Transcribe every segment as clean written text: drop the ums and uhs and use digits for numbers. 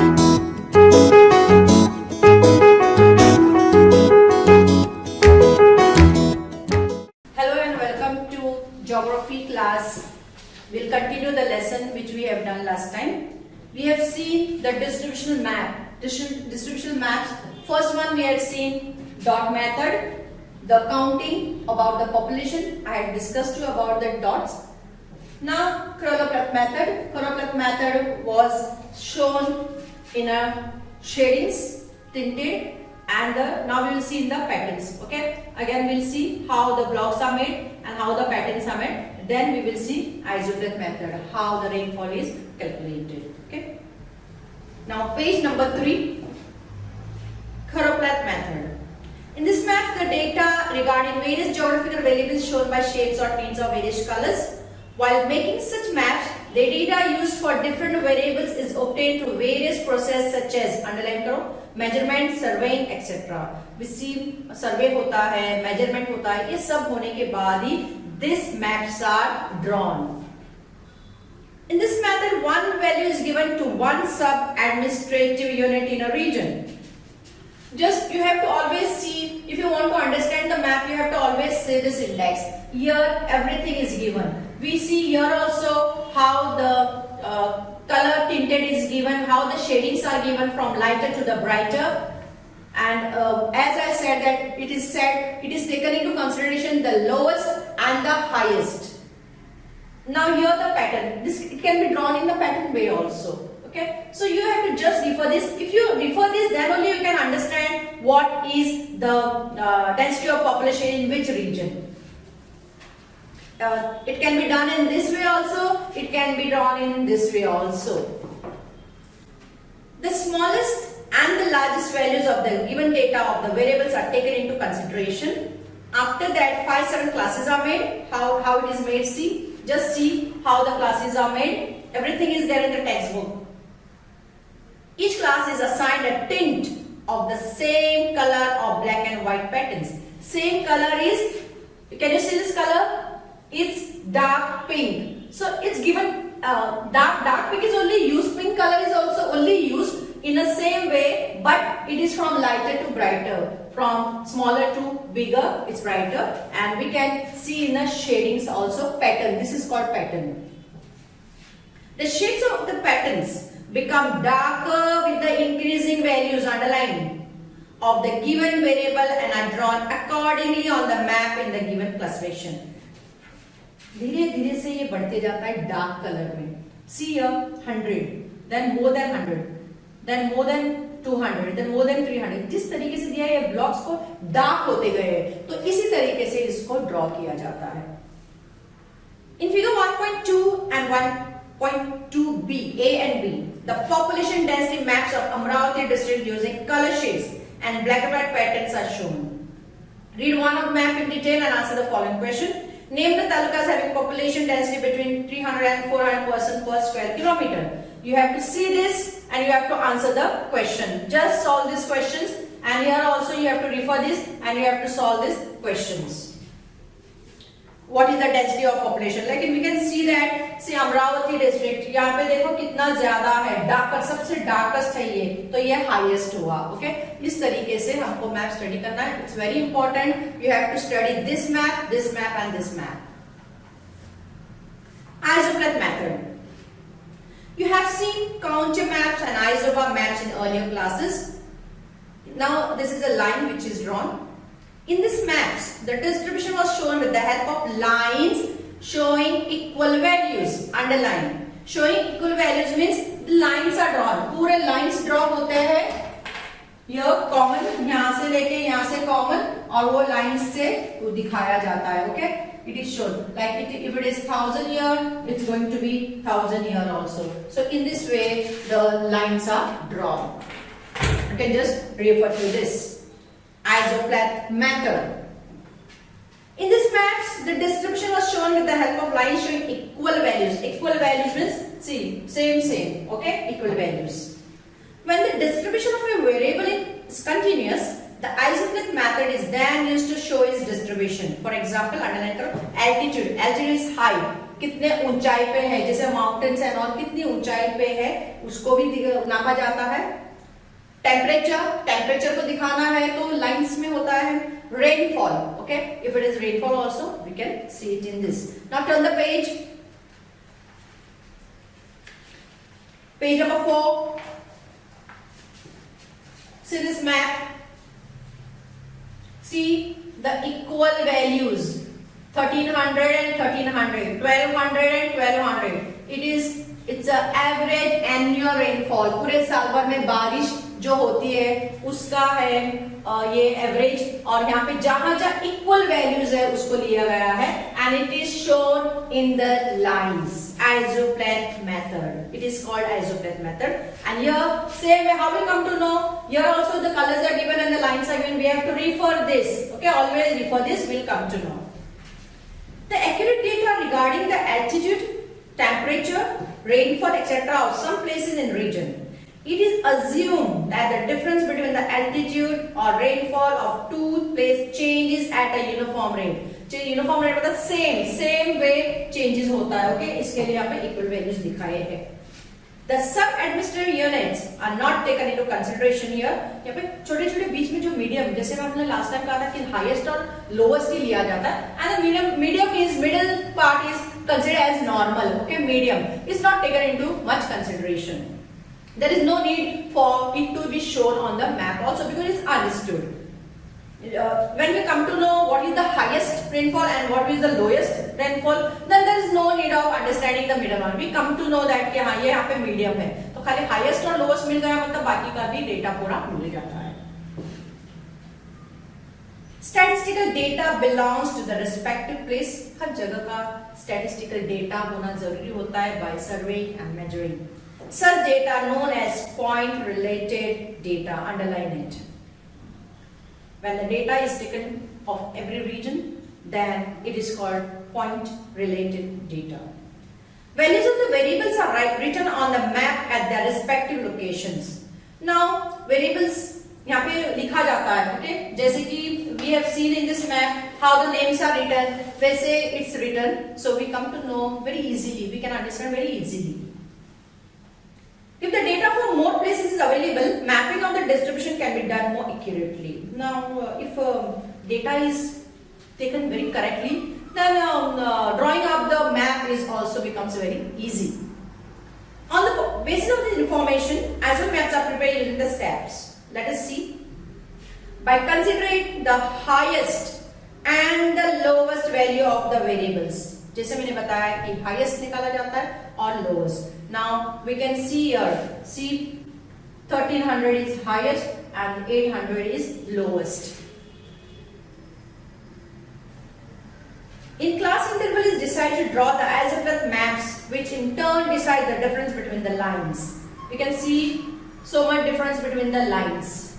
Hello and welcome to geography class. We'll continue the lesson which we have done last time. We have seen the distributional map. Distributional maps. First one we had seen dot method, the counting about the population. I had discussed you about the dots. Now chronoclip method. Chronoclip method was shown in a shadings, tinted, and now we will see in the patterns. Okay, again we will see how the blocks are made and how the patterns are made. Then we will see isoclip method, how the rainfall is calculated. Okay, now page number 3, chronoclip method. In this map, the data regarding various geographical variables shown by shades or tints of various colors. While making such maps, the data used for different variables is obtained through various processes such as underline करो, measurement, surveying, etc. We see survey होता है, measurement होता है, ये सब होने के बाद ही these maps are drawn. In this method, one value is given to one sub-administrative unit in a region. Just you have to always see, if you want to understand the map, you have to always see this index. Here everything is given. We see here also how the color tinted is given, how the shadings are given from lighter to the brighter. And as I said that it is taken into consideration the lowest and the highest. Now here the pattern, it can be drawn in the pattern way also. Okay, so you have to just refer this. If you refer this, then only you can understand what is the density of population in which region. It can be done in this way also, it can be drawn in this way also. The smallest and the largest values of the given data of the variables are taken into consideration. After that, 5-7 classes are made. How it is made, see. Just see how the classes are made. Everything is there in the textbook. Each class is assigned a tint of the same color of black and white patterns. Same color is, can you see this color? It's dark pink. So it's given dark pink is only used, pink color is also only used in the same way, but it is from lighter to brighter, from smaller to bigger, it's brighter, and we can see in the shadings also pattern. This is called pattern. The shades of the patterns become darker with the increasing values underlined of the given variable and are drawn accordingly on the map in the given classification. धीरे धीरे से ये बढ़ते जाता है dark colour में. See here 100, then more than 100, then more than 200, then more than 300. जिस तरीके से दिया है ये ब्लॉक्स को डार्क होते गए, तो इसी तरीके से इसको ड्रॉ किया जाता है. In figure 1.2 and 1.2b, A and B, the population density maps of Amravati district using color shades and black and white patterns are shown. Read one of map in detail and answer the following question. Name the talukas having population density between 300 and 400 person per square kilometer. You have to see this and you have to answer the question. Just solve these questions, and here also you have to refer this and you have to solve these questions. What is the density of population? Like we can see that, see Amravati district, यहाँ पे देखो कितना ज़्यादा है, darker, सबसे darkest है ये, तो ये highest हुआ. Okay, इस तरीके से हमको map study करना है. It's very important. You have to study this map, and this map. Isoclip method. You have seen contour maps and isobar maps in earlier classes. Now this is a line which is drawn. In these maps, the distribution was shown with the help of lines showing equal values. Underline. Showing equal values means the lines are drawn. पूरे lines draw होते हैं. यह common, यहाँ से लेके यहाँ से common, और वो lines से वो दिखाया जाता है. Okay? It is shown. Like if it is 1000 here, it's going to be 1000 here also. So in this way, the lines are drawn. You can just refer to this. Isoclip method. In this maps, the distribution was shown with the help of lines showing equal values. Equal values means, see, same, okay, equal values. When the distribution of a variable is continuous, the isoclip method is then used to show its distribution. For example, underline altitude. Altitude is high. कितने ऊंचाई पे है, जैसे mountains and all कितनी ऊंचाई पे है उसको भी नापा जाता है। टेम्परेचर को दिखाना है तो लाइंस में होता है। Rainfall, okay, if it is rainfall also we can see it in this. Now turn the page, page number 4. See this map. See the equal values 1300 and 1300, 1200 and 1200. It's a average annual rainfall. पूरे साल भर में बारिश जो होती है उसका है ये एवरेज, और यहाँ पे जहां जहां इक्वल वैल्यूज है उसको लिया गया है and it is shown in the lines. Isopleth method. It is called isopleth method. And here, same way, how we come to know? Here also the colors are given and the lines are given. We have to refer this. Okay, always refer this. We'll come to know. The accurate data regarding the altitude, temperature, rainfall, etc. of some places in region. It is assumed that the difference between the altitude or rainfall of two places changes at a uniform rate. Uniform rate मतलब same way changes होता है. Okay, इसके लिए यहाँ पे equal values दिखाए हैं. The sub-administrative units are not taken into consideration here. यहाँ पे छोटे-छोटे बीच में जो मीडियम, जैसे मैं आपने लास्ट टाइम कहा था कि हाईएस्ट और लोएस्ट ही लिया जाता है, and the medium is middle part is considered as normal. Okay, medium is not taken into much consideration. There is no need for it to be shown on the map also because it's understood. When we come to know what is the highest rainfall and what is the lowest rainfall, then there is no need of understanding the middle one. We come to know that कि हाँ ये यहाँ पे medium है, तो खाली highest और lowest मिल गया मतलब बाकी का भी डेटा पूरा मिल जाता है. Statistical data belongs to the respective place. हर जगह का statistical data होना जरूरी होता है by surveying and measuring. Such data known as point related data. Underline it. When the data is taken of every region, then it is called point related data. Values of the variables are written on the map at their respective locations. Now variables यहाँ पे लिखा जाता है. Okay, जैसे कि we have seen in this map how the names are written, वैसे it's written, so we come to know very easily. We can understand very easily. If the data for more places is available, mapping of the distribution can be done more accurately. Now, if data is taken very correctly, then drawing up the map is also becomes very easy. On the basis of the information, isopleth maps are prepared using the steps. Let us see. By considering the highest and the lowest value of the variables. जैसे मैंने बताया कि highest निकाला जाता है और lowest. Now we can see here. See, 1300 is highest and 800 is lowest. In class interval is decided to draw the isopleth maps, which in turn decide the difference between the lines. We can see so much difference between the lines.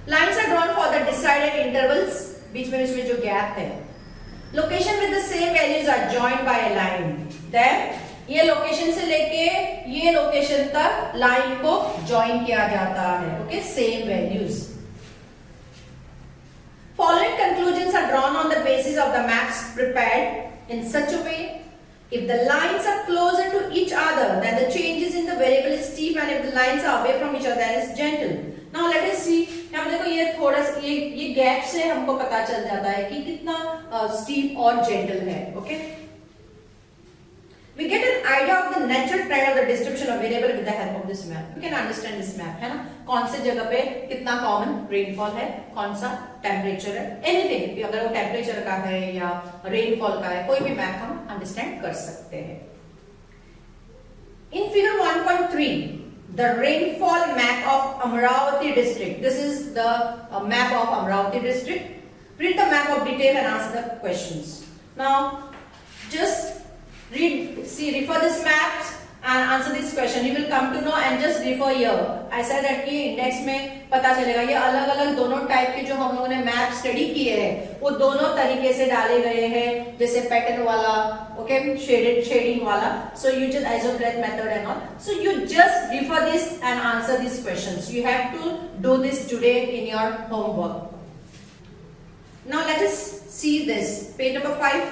Lines are drawn for the decided intervals. बीच में जो gap है. Location with the same values are joined by a line. Then ये location से लेके ये location तक line को join किया जाता है. Okay, same values. Following conclusions are drawn on the basis of the maps prepared in such a way. If the lines are closer to each other, then the changes in the variable is steep, and if the lines are away from each other, then it's gentle. Now let us see. यहाँ देखो ये थोड़ा सा ये gap से हमको पता चल जाता है कि कितना स्टीप और जेंटल है. Okay, we get an idea of the natural trend of the distribution of variable with the help of this map. We can understand this map, है ना, कौन से जगह पे कितना कॉमन रेनफॉल है, कौन सा टेम्परेचर है, एनीथिंग, अगर वो टेम्परेचर का है या रेनफॉल का है, कोई भी मैप हम अंडरस्टैंड कर सकते हैं. In figure 1.3, the rainfall map of Amravati district. This is the map of Amravati district. Read the map of detail and answer the questions. Now, just refer this maps and answer this question. You will come to know and just refer here. ऐसा that कि index में पता चलेगा. ये अलग अलग दोनों type के जो हम लोगों ने मैप स्टडी किए हैं वो दोनों तरीके से डाले गए हैं, जैसे पैटर्न वाला, ओके, शेडिंग वाला. So you just isopleth method and all. So you just refer this and answer these questions. You have to do this today in your homework. Now let us see this page number 5.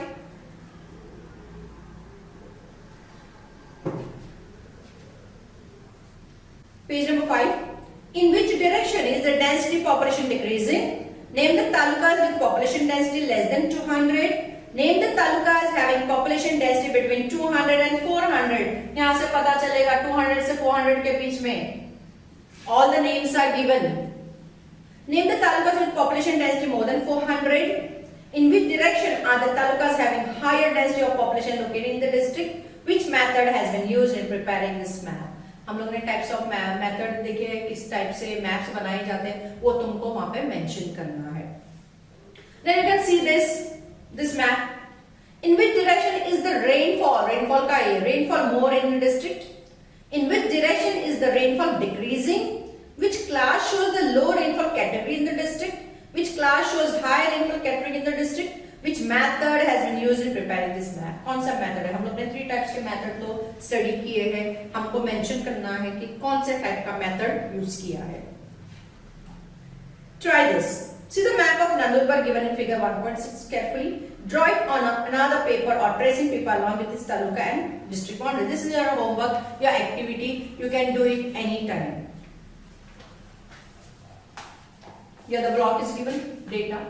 Page number 5. In which direction is the density population decreasing? Name the talukas with population density less than 200. Name the talukas having population density between 200 and 400. यहाँ से पता चलेगा 200 से 400 के बीच में. All the names are given. Name the talukas with population density more than 400. In which direction are the talukas having higher density of population located in the district? Which method has been used in preparing this map? हम लोग ने types of method देखे हैं, किस type से maps बनाए जाते हैं, वो तुमको वहां पे मेंशन करना है. Then you can see this map. In which direction is the rainfall? Rainfall का ये rainfall more in the district. In which direction is the rainfall decreasing? Which class shows the low rainfall category in the district? Which class shows high rainfall category in the district? Which method has been used in preparing this map? कौन सा method है? हम लोग ने 3 types के method तो study किए हैं. हमको मेंशन करना है कि कौन से टाइप का मेथड यूज किया है. Try this. See the map of Nandurbar given in figure 1.6 carefully. Draw it on another paper or tracing paper along with this taluka and district boundary. This is your homework, your activity. You can do it anytime. Here the block is given, data.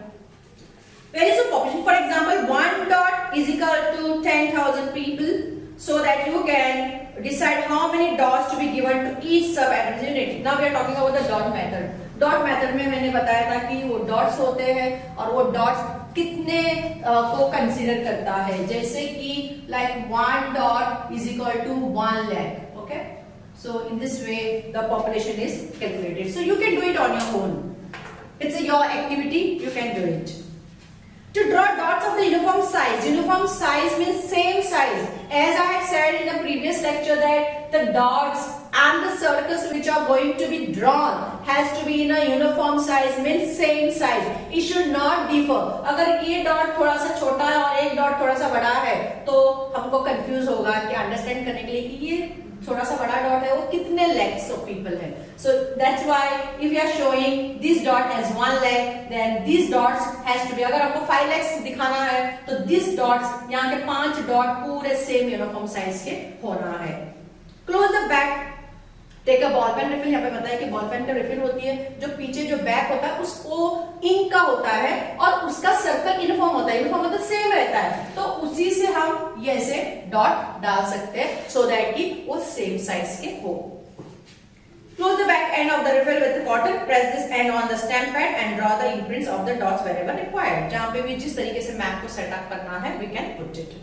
Where is the population? For example, 1 dot is equal to 10,000 people, so that you can decide how many dots to be given to each sub-address unit. Now we are talking about the dot method. Dot method में मैंने बताया था कि वो dots होते हैं और वो dots कितने को consider करता है. जैसे कि like 1 dot is equal to 1 lakh. Okay? So in this way the population is calculated. So you can do it on your own. It's your activity. You can do it. To draw dots of the uniform size. Uniform size means same size. As I had said in the previous lecture that the dots and the circles which are going to be drawn has to be in a uniform size, means same size. It should not differ. अगर ये dot थोड़ा सा छोटा है और एक dot थोड़ा सा बड़ा है तो हमको confuse होगा कि understand करने के लिए कि ये थोड़ा सा बड़ा डॉट है वो कितने lakhs of people है. So that's why if you are showing this dot as 1 lakh, then these dots has to be, अगर आपको 5 lakhs दिखाना है तो these dots यहाँ के 5 डॉट पूरे सेम यूनिफॉर्म साइज के होना है. Close the back. Take a ball pen refill. यहाँ पे बताया कि बॉल पेन का रिफिल होती है, जो पीछे जो बैक होता है उसको इंक का होता है और उसका सर्कल यूनिफॉर्म होता है. यूनिफॉर्म मतलब सेम रहता है, तो उसी से हम ये ऐसे डॉट डाल सकते हैं सो दैट कि वो सेम साइज के हो. Close the back end of the refill with the cotton. Press this end on the stamp pad and draw the imprints of the dots wherever required. जहाँ पे भी जिस तरीके से मैप को सेटअप करना है, we can put it.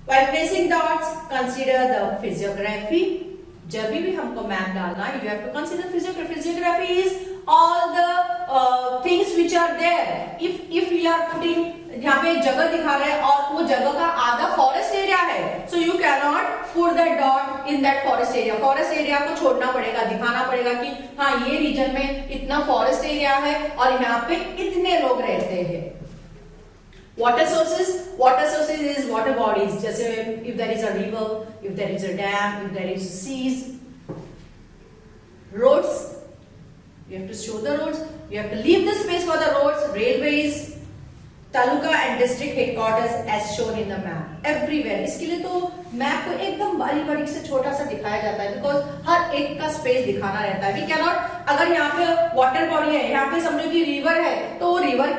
While placing dots, consider the physiography. जब भी हमको मैप डालना है, you have to consider physiography. Physiography is all the things which are there. If we are putting, यहाँ पे एक जगह दिखा रहे हैं और वो जगह का आधा फॉरेस्ट एरिया है, so you cannot put that dot in that forest area. Forest area को छोड़ना पड़ेगा, दिखाना पड़ेगा कि हाँ ये रीजन में इतना फॉरेस्ट एरिया है और यहाँ पे इतने लोग रहते हैं. Water sources. Water sources is water bodies. जैसे if there is a river, if there is a dam, if there is seas. Roads. You have to show the roads. You have to leave the space for the roads. Railways. Taluka and district headquarters as shown in the map everywhere. इसके लिए तो map को एकदम बारीक बारीक से छोटा सा दिखाया जाता है बिकॉज हर एक का स्पेस दिखाना रहता है. वी कैन नॉट, अगर यहाँ पे वाटर बॉडी है, यहाँ पे समझो कि रिवर है, तो रिवर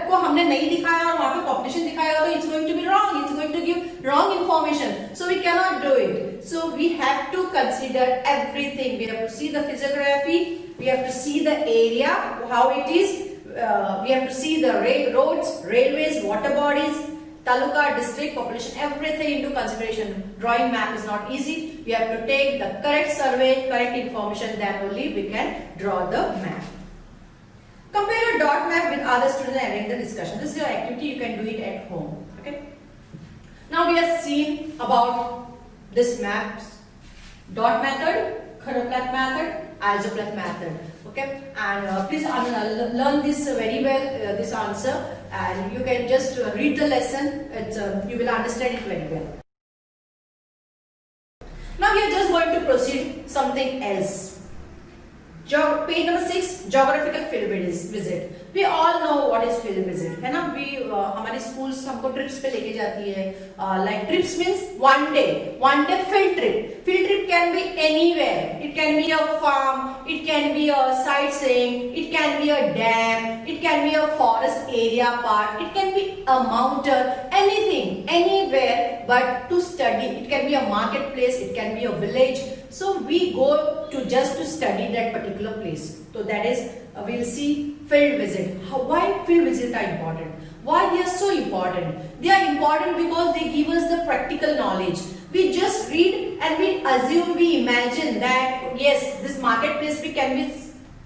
को हमने नहीं दिखाया और वहां पे पॉपुलेशन दिखाया तो it's going to be wrong, it's going to give wrong information. So we can not do it. So we have to consider everything. We have to see the physiography, we have to see the area how it is. We have to see the roads, railways, water bodies, taluka, district, population, everything into consideration. Drawing map is not easy. We have to take the correct survey, correct information, then only we can draw the map. Compare your dot map with other students and end the discussion. This is your activity. You can do it at home. Okay. Now we have seen about this maps, dot method, Kharopleth method, Algebraic method. Okay, and please learn this very well, this answer, and you can just read the lesson. You will understand it very well. Now we are just going to proceed something else. Page number 6, geographical field visit. We all know what is field visit, है ना। हमारी schools हमको trips पे लेके जाती है, like trips means one day field trip. Field trip can be anywhere, it can be a farm, it can be a sightseeing, it can be a dam, it can be a forest area part, it can be a mountain, anything, anywhere, but to study. It can be a marketplace, it can be a village. So we go to study that particular place. So that is, we'll see field visit. Why field visits are important? Why they are so important? They are important because they give us the practical knowledge. We just read and we assume, we imagine that yes, this marketplace we can be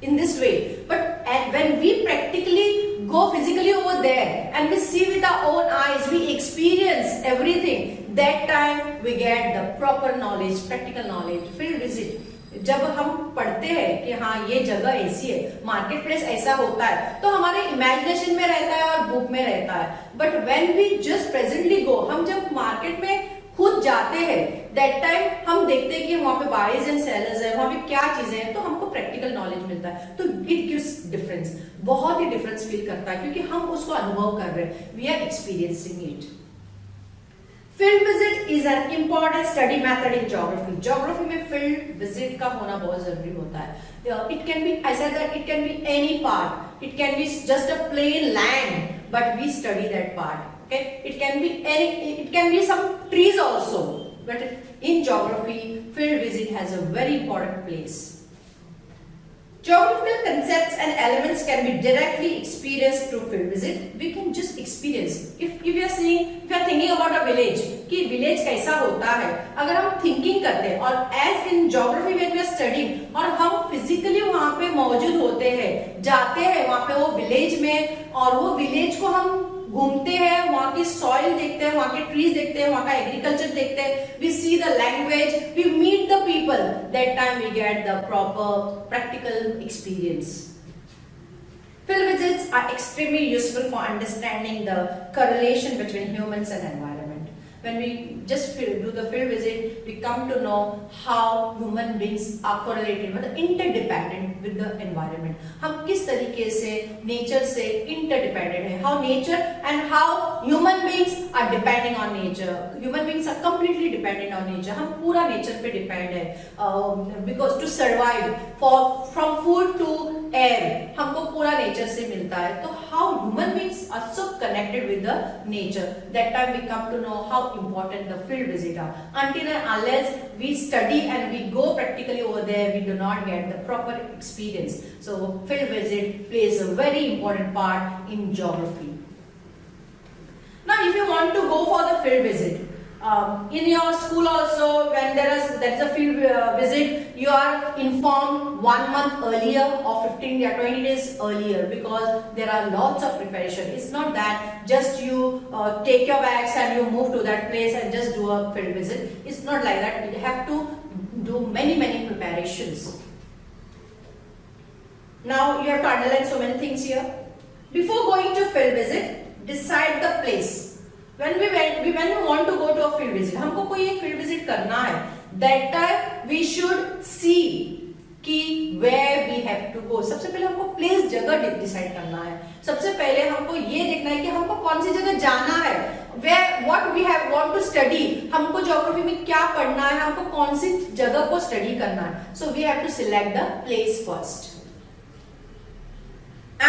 in this way. But when we practically go physically over there and we see with our own eyes, we experience everything, that time we get the proper knowledge, practical knowledge. Field visit, जब हम पढ़ते हैं कि हाँ ये जगह ऐसी है, मार्केट प्लेस ऐसा होता है, तो हमारे इमेजिनेशन में रहता है और बुक में रहता है। But when we just presently go, हम जब मार्केट में खुद जाते हैं, दैट टाइम हम देखते हैं कि वहां पे बायर्स एंड सेलर्स है, वहां पे क्या चीजें हैं, तो हमको प्रैक्टिकल नॉलेज मिलता है। तो इट गिव्स डिफरेंस, बहुत ही डिफरेंस फील करता है, क्योंकि हम उसको अनुभव कर रहे हैं, we are experiencing it. Field visit is an important study method in geography. Geography में फील्ड विजिट का होना बहुत जरूरी होता है। It can be, I said that it can be any part, it can be just a plain land, but we study that part. Okay, it can be any, it can be some trees also, but in geography field visit has a very important place. Geographical concepts and elements can be directly experienced through field visit. We can just experience. If we are seeing, if we are thinking about a village, कि village कैसा होता है, अगर हम thinking करते हैं, और as in geography when we are studying, और हम physically वहाँ पे मौजूद होते हैं, जाते हैं वहाँ पे वो village में, और वो village को हम घूमते हैं, वहाँ की सॉइल देखते हैं, वहाँ के ट्रीज देखते हैं, वहाँ का एग्रीकल्चर देखते हैं, we see the language, we meet the people, that time we get the proper practical experience. Field visits are extremely useful for understanding the correlation between humans and environment. When we just do the field visit, we come to know how human beings are correlated, मतलब interdependent with the environment. हम किस तरीके से nature से interdependent है, how nature and how human beings are depending on nature. Human beings are completely dependent on nature. हम पूरा nature पे depend है, because to survive, from food to air, हमको पूरा nature से मिलता है। तो how human beings are so connected with the nature, that time we come to know how important the field visit are. Until and unless we study and we go practically over there, we do not get the proper experience. So field visit plays a very important part in geography. Now if you want to go for the field visit, in your school also, when there is a field visit, you are informed 1 month earlier or 15 or 20 days earlier, because there are lots of preparation. It's not that just you take your bags and you move to that place and just do a field visit. It's not like that. You have to do many preparations. Now you have to underline so many things here. Before going to field visit, decide the place. When we want to go to a field visit, हमको कोई एक field visit करना है, that time we should see कि where we have to go. सबसे पहले हमको place जगह डिसाइड करना है। सबसे पहले हमको ये देखना है कि हमको कौन सी जगह जाना है, what we want to study. हमको ज्योग्राफी में क्या पढ़ना है, हमको कौन सी जगह को स्टडी करना है. So we have to select the place first.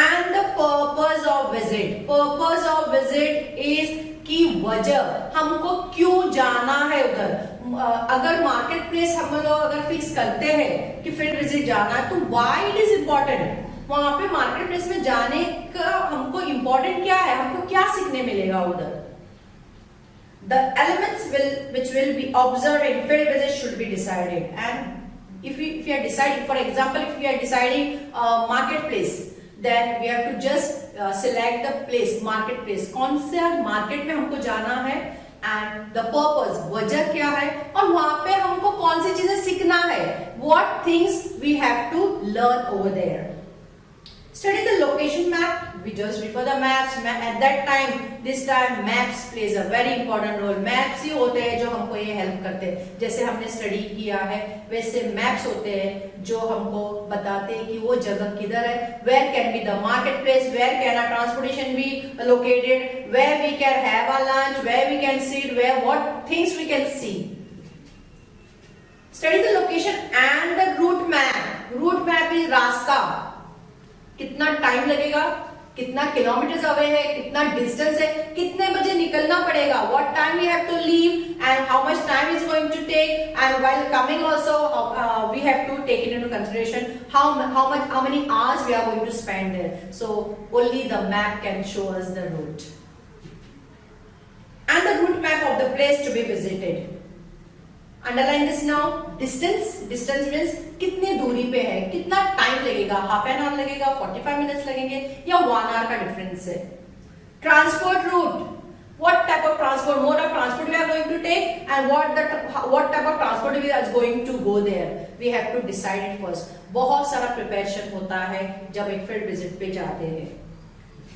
And the purpose of visit. Purpose of visit is की वजह, हमको क्यों जाना है उधर. अगर मार्केट प्लेस हम लोग अगर फिक्स करते हैं कि फील्ड विजिट जाना है, तो व्हाई इट इज इम्पोर्टेंट. वहां पे मार्केट प्लेस में जाने का हमको इम्पोर्टेंट क्या है, हमको क्या सीखने मिलेगा उधर. The elements which will be observed in field visit should be decided. And if we are deciding, for example, if we are deciding marketplace, then we have to just select the place, market place. कौन से market में हमको जाना है, and the purpose, वजह क्या है, और वहां पे हमको कौन सी चीजें सीखना है. What things we have to learn over there. Study the location map. We just refer the maps. At that time, this time maps plays a very important role. Maps ही होते हैं जो हमको ये help करते हैं. जैसे हमने study किया है, वैसे maps होते हैं जो हमको बताते हैं कि वो जगह किधर है. Where can be the marketplace? Where can our transportation be located? Where we can have our lunch? Where we can sit? Where what things we can see? Study the location and the route map. Route map is रास्ता. कितना time लगेगा, कितना kilometres away है, कितना distance है, कितने बजे निकलना पड़ेगा, what time we have to leave and how much time is going to take, and while coming also we have to take it into consideration how many hours we are going to spend there. So only the map can show us the route and the route map of the place to be visited. Underline this now. Distance means कितनी दूरी पे है, कितना time लगेगा, half an hour लगेगा, 45 minutes लगेंगे या 1 our का डिफरेंस है. Transport route, what type of transport, mode of transport we are going to take, and what type of transport we are going to go there. We have to decide it first. बहुत सारा preparation होता है जब एक field visit पे जाते हैं.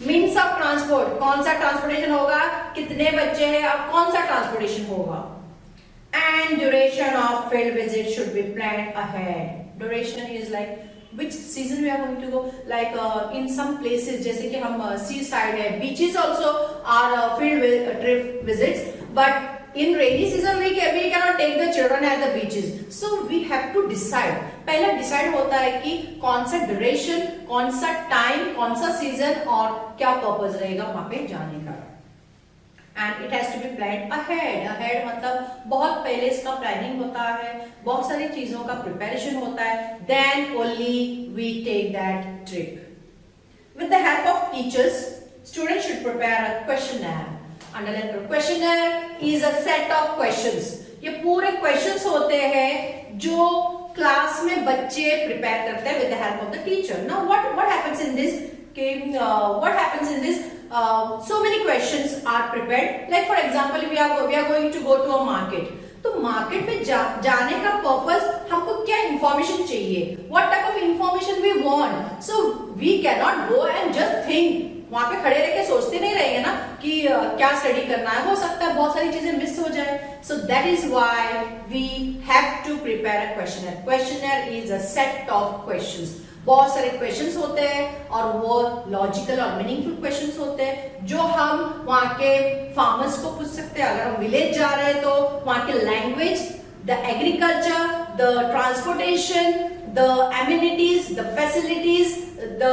Means of transport, कौन सा ट्रांसपोर्टेशन होगा, कितने बच्चे हैं, अब कौन सा ट्रांसपोर्टेशन होगा. And duration of field visit should be planned ahead. Duration is like which season we are going to go. Like in some places, जैसे कि हम seaside है, beaches also are field trip visits. But in rainy season we cannot take the children at the beaches. So we have to decide. पहला decide होता है कि कौन सा duration, कौन सा time, कौन सा season और क्या purpose रहेगा वहाँ पे जाने का. And it has to be planned ahead. Ahead मतलब बहुत पहले इसका planning होता है, बहुत सारी चीजों का preparation होता है. Then only we take that trip. With the help of teachers, students should prepare a questionnaire. Underline करो. Questionnaire is a set of questions. ये पूरे questions होते हैं जो क्लास में बच्चे prepare करते हैं with the help of the teacher. Now what happens in this? What happens in this? So many questions are prepared. Like for example, we are going to go to a market. तो market में जाने का purpose हमको क्या information चाहिए, what type of information we want. So we can not go and just think. वहां पे खड़े रह के सोचते नहीं रहेंगे ना कि क्या स्टडी करना है, हो सकता है बहुत सारी चीजें मिस हो जाए. So that is why we have to prepare a questionnaire. Questionnaire is a set of questions. बहुत सारे क्वेश्चंस होते हैं और वो लॉजिकल और मीनिंगफुल क्वेश्चंस होते हैं जो हम वहाँ के फार्मर्स को पूछ सकते हैं. अगर हम विलेज जा रहे हैं तो वहाँ के language, the agriculture, the transportation, the amenities, the facilities, the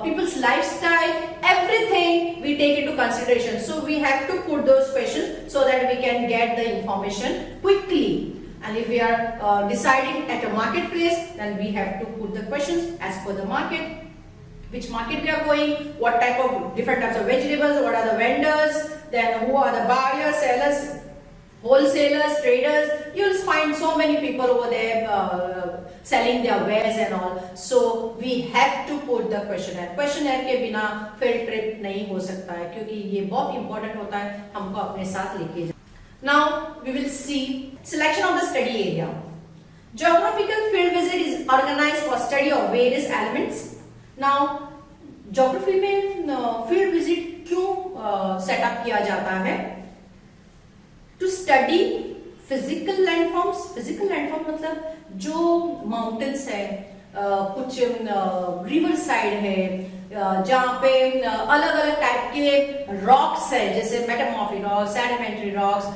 people's lifestyle, everything we take into consideration. So we have to put those questions so that we can get the information quickly. And if we are deciding at a marketplace, then we have to put the questions as per the market. Which market we are going, what type of different types of vegetables, what are the vendors, then who are the buyers, sellers, wholesalers, traders. You will find so many people over there selling their wares and all. So we have to put the questionnaire. Questionnaire के बिना field trip नहीं हो सकता है क्योंकि ये बहुत important होता है हमको अपने साथ लेके. Now we will see selection of the study area. Geographical field visit is organized for study of various elements. Now geography में field visit क्यों set up किया जाता है? To study physical landforms. Physical landform मतलब जो mountains है, कुछ river side है, जहाँ पे अलग अलग टाइप के रॉक्स है, जैसे metamorphic rocks, sedimentary rocks,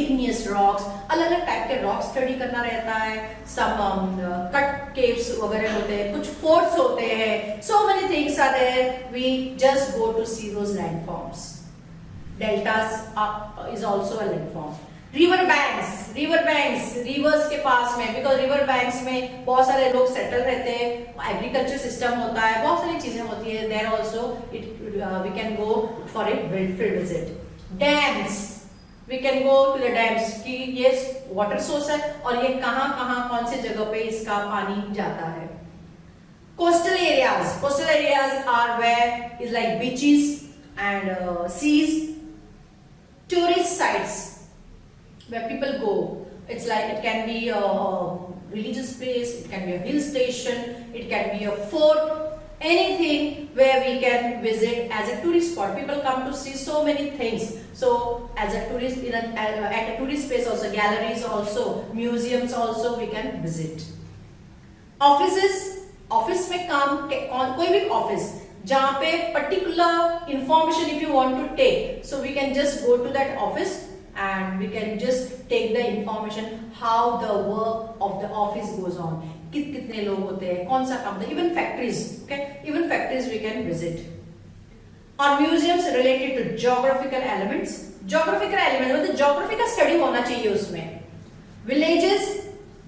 igneous rocks, अलग अलग टाइप के रॉक्स स्टडी करना रहता है. सम कट केव्स वगैरह होते हैं, कुछ फोर्ट्स होते हैं. So many things are there. We just go to see those landforms. Deltas is also a landform. River banks, rivers के पास में, बिकॉज रिवर बैंक्स में बहुत सारे लोग सेटल रहते हैं, एग्रीकल्चर सिस्टम होता है, बहुत सारी चीजें होती है. There also we can go for a field visit. Dams, we can go to the dams कि ये वाटर सोर्स है और ये कहाँ कौन से जगह पे इसका पानी जाता है. Coastal areas are where is like beaches and seas. Tourist sites where people go, it's like it can be a religious place, it can be a hill station, it can be a fort, anything where we can visit as a tourist spot. People come to see so many things. So as a tourist at a tourist place also, galleries also, museums also we can visit. Offices, office में काम कोई भी office जहां पे particular information if you want to take, so we can just go to that office and we can just take the information how the work of the office goes on, कितने लोग होते हैं, कौन सा काम, even factories, okay, even factories we can visit. और museums related to geographical elements, geographical element मतलब geography का स्टडी होना चाहिए उसमें. विलेजेस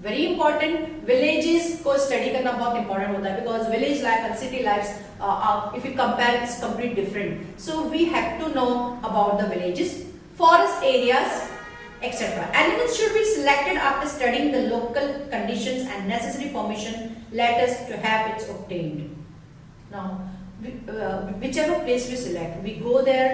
वेरी इंपॉर्टेंट, विलेजेस को स्टडी करना बहुत इंपॉर्टेंट होता है because village life and city life if you compare it's complete different. So we have to know about the villages, forest areas etc. Animals should be selected after studying the local conditions and necessary permission letters to have it obtained. Now, whichever place we select, we go there,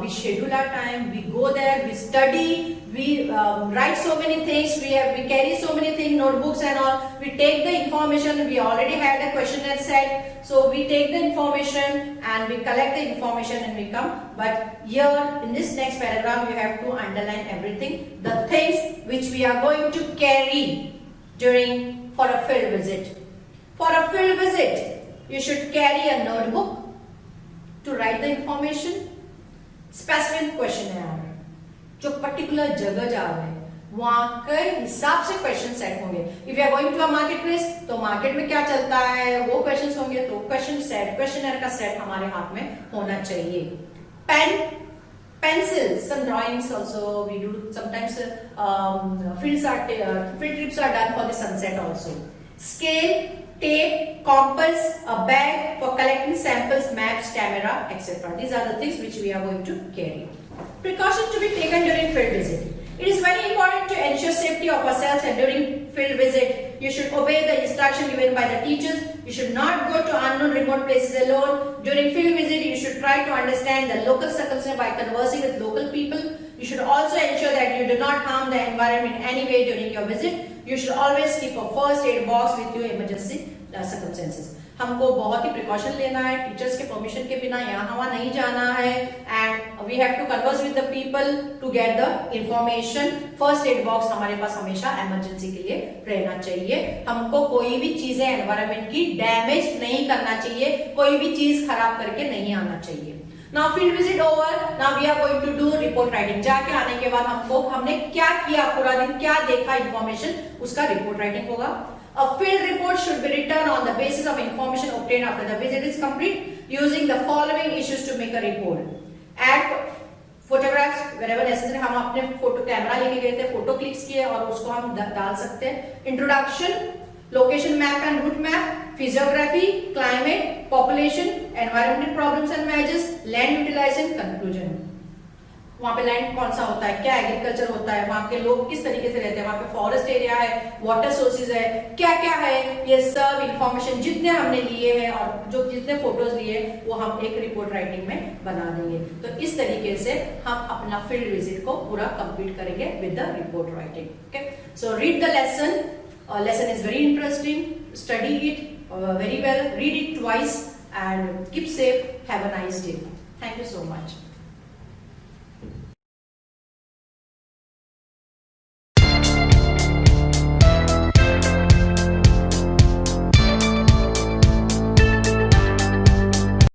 we schedule our time, we go there, we study, we write so many things, we carry so many things, notebooks and all. We take the information, we already had a questionnaire set, so we take the information and we collect the information and we come. But here in this next paragraph, you have to underline everything, the things which we are going to carry for a field visit. For a field visit, you should carry a notebook to write the information, specimen questionnaire, जो particular जगह जा रहे हैं वहां के हिसाब से question set होंगे. If you are going to a market place, तो मार्केट में क्या चलता है वो क्वेश्चंस होंगे, तो क्वेश्चनर का सेट हमारे हाथ में होना चाहिए. Pen, pencils, some drawings also we do sometimes. Field trips are done for the sunset also. Scale, tape, compass, a bag for collecting samples, maps, camera, etc. These are the things which we are going to carry. Precautions to be taken during field visit. It is very important to ensure safety of ourselves and during field visit. You should obey the instruction given by the teachers. You should not go to unknown remote places alone. During field visit, you should try to understand the local circumstances by conversing with local people. You should also ensure that you do not harm the environment in any way during your visit. You should always keep a first aid box with you emergency circumstances. हमको बहुत ही precaution लेना है, teachers के permission के बिना यहाँ वहाँ नहीं जाना है, and we have to converse with the people to get the information. First aid box हमारे पास हमेशा इमरजेंसी के लिए रहना चाहिए. हमको कोई भी चीजें एनवायरनमेंट की डैमेज नहीं करना चाहिए, कोई भी चीज खराब करके नहीं आना चाहिए. Now field visit over. Now we are going to do report writing. जाके आने के बाद हमने क्या किया पूरा दिन, क्या देखा इंफॉर्मेशन, उसका रिपोर्ट राइटिंग होगा. A field report should be written on the basis of information obtained after the visit is complete, using the following issues to make a report. Add photographs wherever necessary. हम अपने photo camera लेके गए थे, photo clicks किए और उसको हम डाल सकते हैं. Introduction, location map and route map, physiography, climate, population, environmental problems and measures, land utilization, conclusion. वहाँ पे लैंड कौन सा होता है, क्या एग्रीकल्चर होता है, वहाँ के लोग किस तरीके से रहते हैं, वहाँ पे फॉरेस्ट एरिया है, वाटर सोर्सेज है, क्या क्या है, ये सब इंफॉर्मेशन जितने हमने लिए हैं और जो जितने फोटोज लिए वो हम एक रिपोर्ट राइटिंग में बना देंगे. तो इस तरीके से हम अपना फील्ड विजिट को पूरा कंप्लीट करेंगे with the report writing. Okay, so read the lesson. Lesson is very interesting. Study it very well. Read it twice and keep safe. Have a nice day. Thank you so much.